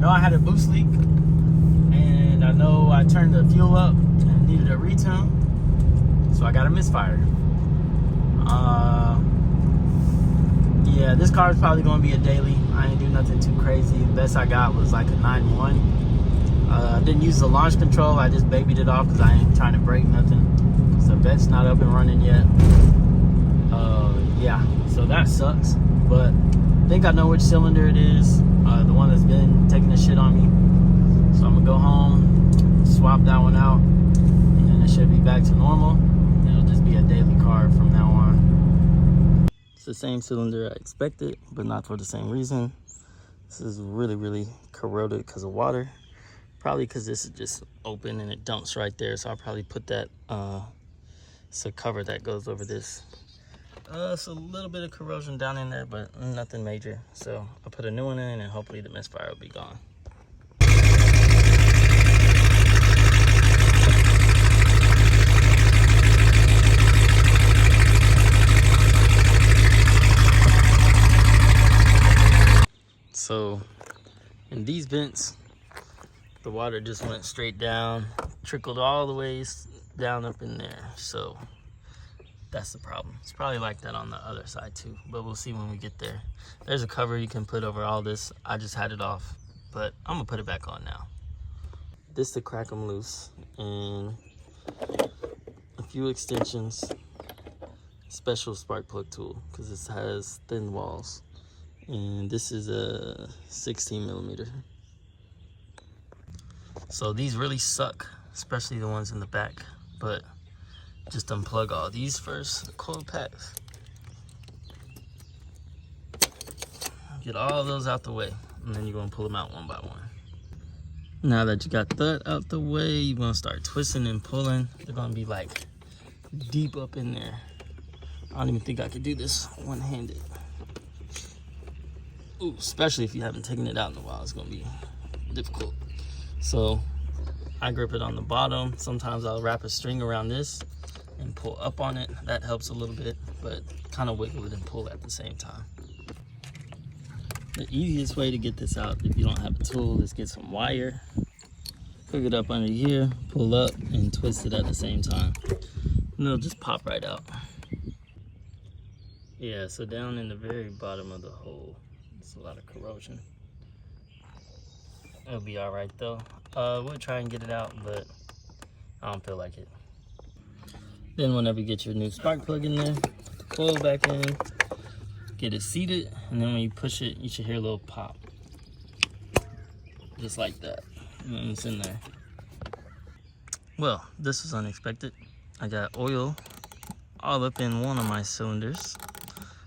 know I had a boost leak, and I know I turned the fuel up and needed a retune, so I got a Misfire. Yeah, this car is probably going to be a daily. I ain't do nothing too crazy. The best I got was like a 9.1. I didn't use the launch control. I just babied it off because I ain't trying to break nothing, because the vet's not up and running yet. Yeah, so that sucks, but I think I know which cylinder it is, the one that's been taking the shit on me. So I'm gonna go home, swap that one out, and then it should be back to normal. It'll just be a daily car from now on. It's the same cylinder I expected, but not for the same reason. This is really corroded because of water. Probably because this is just open and it dumps right there. So I'll probably put that, it's a cover that goes over this. It's a little bit of corrosion down in there, but nothing major. So I'll put a new one in and hopefully the Misfire will be gone. So in these vents, the water just went straight down, trickled all the ways down up in there. So that's the problem. It's probably like that on the other side too, but we'll see when we get there. There's a cover you can put over all this. I just had it off, but I'm gonna put it back on now. This to crack them loose, and a few extensions, special spark plug tool, because this has thin walls. And this is a 16mm. So these really suck, especially the ones in the back, but just unplug all these first, coil packs. Get all those out the way, and then you're gonna pull them out one by one. Now that you got that out the way, you're gonna start twisting and pulling. They're gonna be like deep up in there. I don't even think I could do this one-handed. Ooh, especially if you haven't taken it out in a while, it's gonna be difficult. So I grip it on the bottom. Sometimes I'll wrap a string around this and pull up on it. That helps a little bit, but kind of wiggle it and pull at the same time. The easiest way to get this out, if you don't have a tool, is get some wire, hook it up under here, pull up, and twist it at the same time. And it'll just pop right out. Yeah, so down in the very bottom of the hole, it's a lot of corrosion. It'll be all right though. We'll try and get it out, but I don't feel like it. Then whenever you get your new spark plug in there, put the coil back in, get it seated, and then when you push it, you should hear a little pop. Just like that, and it's in there. Well, this was unexpected. I got oil all up in one of my cylinders.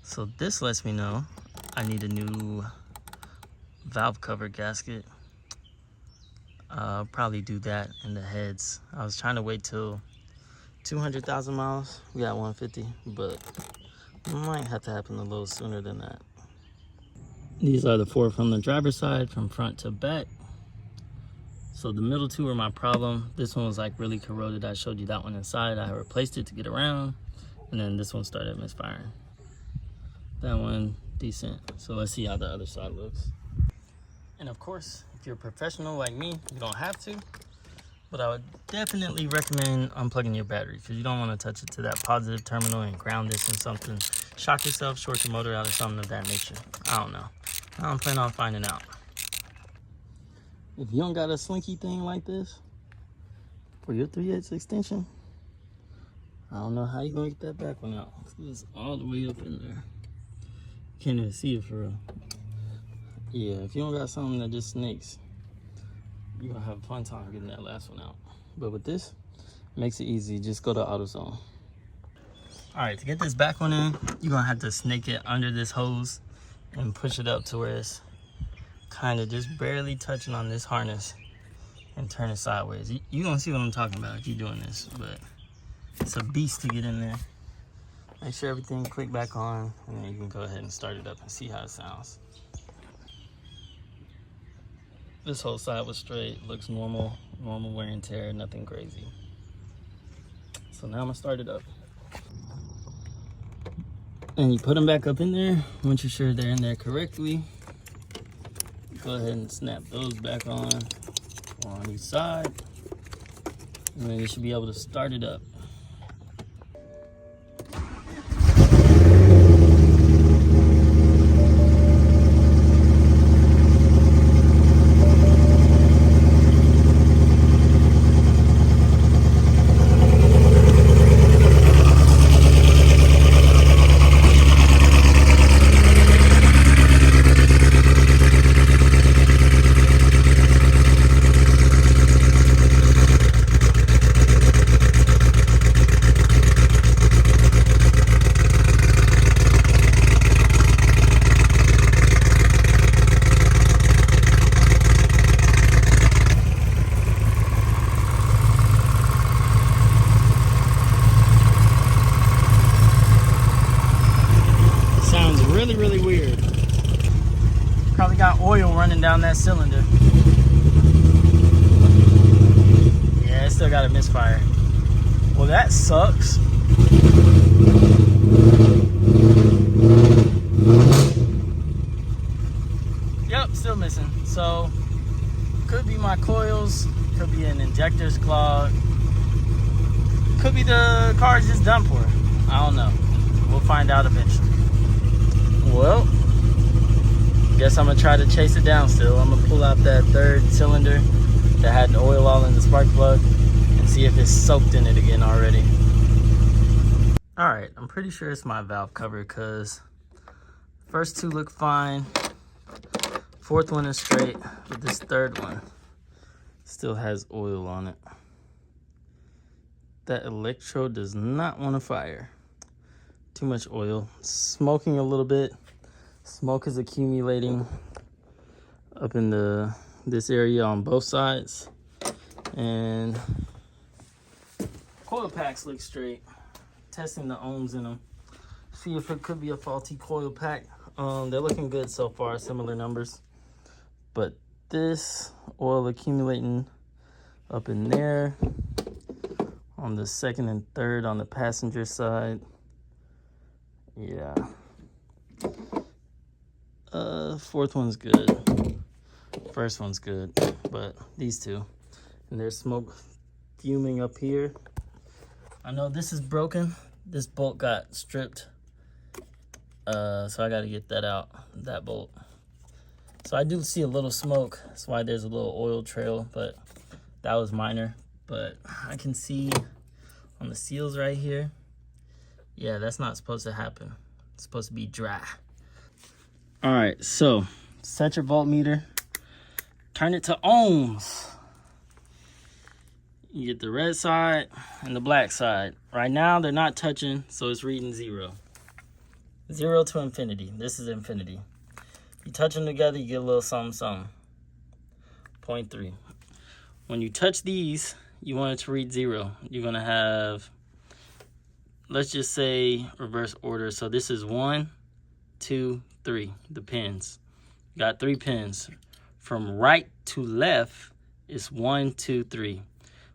So this lets me know I need a new valve cover gasket. I'll probably do that in the heads. I was trying to wait till 200,000 miles. We got 150, but it might have to happen a little sooner than that. These are the four from the driver's side, from front to back. So the middle two are my problem. This one was like really corroded. I showed you that one inside. I replaced it to get around, and then this one started misfiring. That one decent. So let's see how the other side looks. And of course, if you're a professional like me, you don't have to, but I would definitely recommend unplugging your battery, because you don't want to touch it to that positive terminal and ground this in something. Shock yourself, short your motor out, or something of that nature. I don't know. I don't plan on finding out. If you don't got a slinky thing like this for your 3/8 extension, I don't know how you're gonna get that back one out. It's all the way up in there. Can't even see it for real. Yeah, if you don't got something that just snakes, you're gonna have a fun time getting that last one out. But with this, it makes it easy. Just go to AutoZone. All right, to get this back one in, you're gonna have to snake it under this hose and push it up to where it's kind of just barely touching on this harness and turn it sideways. You're gonna see what I'm talking about if you're doing this, but it's a beast to get in there. Make sure everything click back on, and then you can go ahead and start it up and see how it sounds. This whole side was straight, looks normal wear and tear, nothing crazy. So now I'm gonna start it up. And you put them back up in there. Once you're sure they're in there correctly, Go ahead and snap those back on each side. And then you should be able to start it up. Really weird. Probably got oil running down that cylinder. Yeah, it still got a misfire. Well, that sucks. Yep, still missing. So, could be my coils, could be an injector's clog, could be the car's just done for. I don't know. We'll find out eventually. Well, guess I'm gonna try to chase it down still. I'm gonna pull out that third cylinder that had the oil all in the spark plug and see if it's soaked in it again already. All right, I'm pretty sure it's my valve cover because first two look fine. Fourth one is straight, but this third one still has oil on it. That electrode does not want to fire. Too much oil. Smoking a little bit. Smoke is accumulating up in this area on both sides. And coil packs look straight. Testing the ohms in them. See if it could be a faulty coil pack. They're looking good so far, similar numbers. But this oil accumulating up in there on the second and third on the passenger side. Yeah. Fourth one's good. First one's good, but these two. And there's smoke fuming up here. I know this is broken. This bolt got stripped. So I gotta get that out, that bolt. So I do see a little smoke. That's why there's a little oil trail, but that was minor. But I can see on the seals right here. Yeah, that's not supposed to happen. It's supposed to be dry. All right, so set your voltmeter, turn it to ohms. You get the red side and the black side. Right now, they're not touching, so it's reading 0. 0 to infinity. This is infinity. You touch them together, you get a little something, something. 0.3. When you touch these, you want it to read 0. You're gonna have, let's just say reverse order. So this is 1, 2, 3, the pins. You got 3 pins. From right to left, it's 1, 2, 3.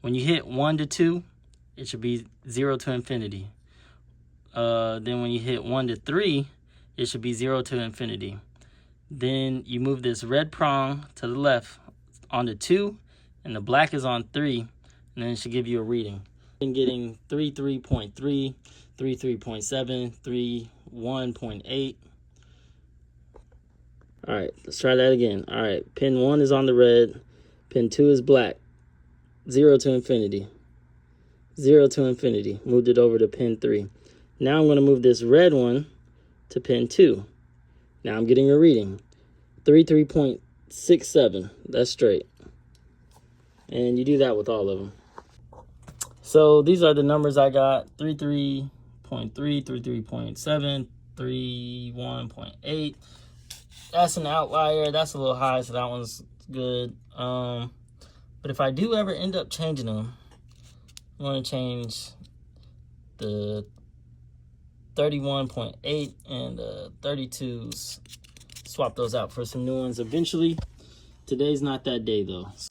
When you hit 1 to 2, it should be 0 to infinity. Then when you hit 1 to 3, it should be 0 to infinity. Then you move this red prong to the left onto 2, and the black is on 3, and then it should give you a reading. Been getting 33.3, 33.7, 31.8. All right, let's try that again. All right, pin 1 is on the red, pin 2 is black. 0 to infinity. 0 to infinity. Moved it over to pin 3. Now I'm going to move this red one to pin 2. Now I'm getting a reading. 33.67. That's straight. And you do that with all of them. So these are the numbers I got. 33.3, 33.7, 31.8. That's an outlier. That's a little high, so that one's good. But if I do ever end up changing them, I'm going to change the 31.8 and the 32s. Swap those out for some new ones eventually. Today's not that day, though.